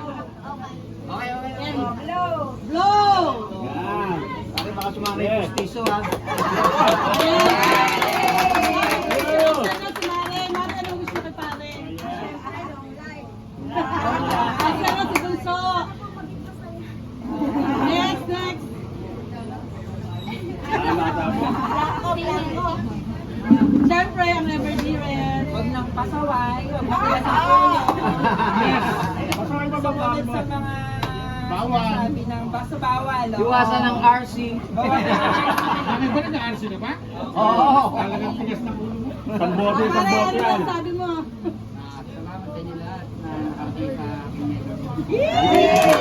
Okay. Blow! Yan. Pare, baka sumama yung pustiso, ha? Sana sumali. Mami, anong gusto kay pare? Sana si Bunso. Next. Siyempre, ang never be red. Huwag nang pasaway, huwag na sila sa puno. Sumunod sa mga sabi ng basta bawal. Iwasan ng RC. Kami ba nag-RC na ba? Oo. Talagang tigas na ulo mo. Pambote, Pare, pambote ano yan. ang sabi mo? Salamat sa inyo lahat na nakakita. Yeah!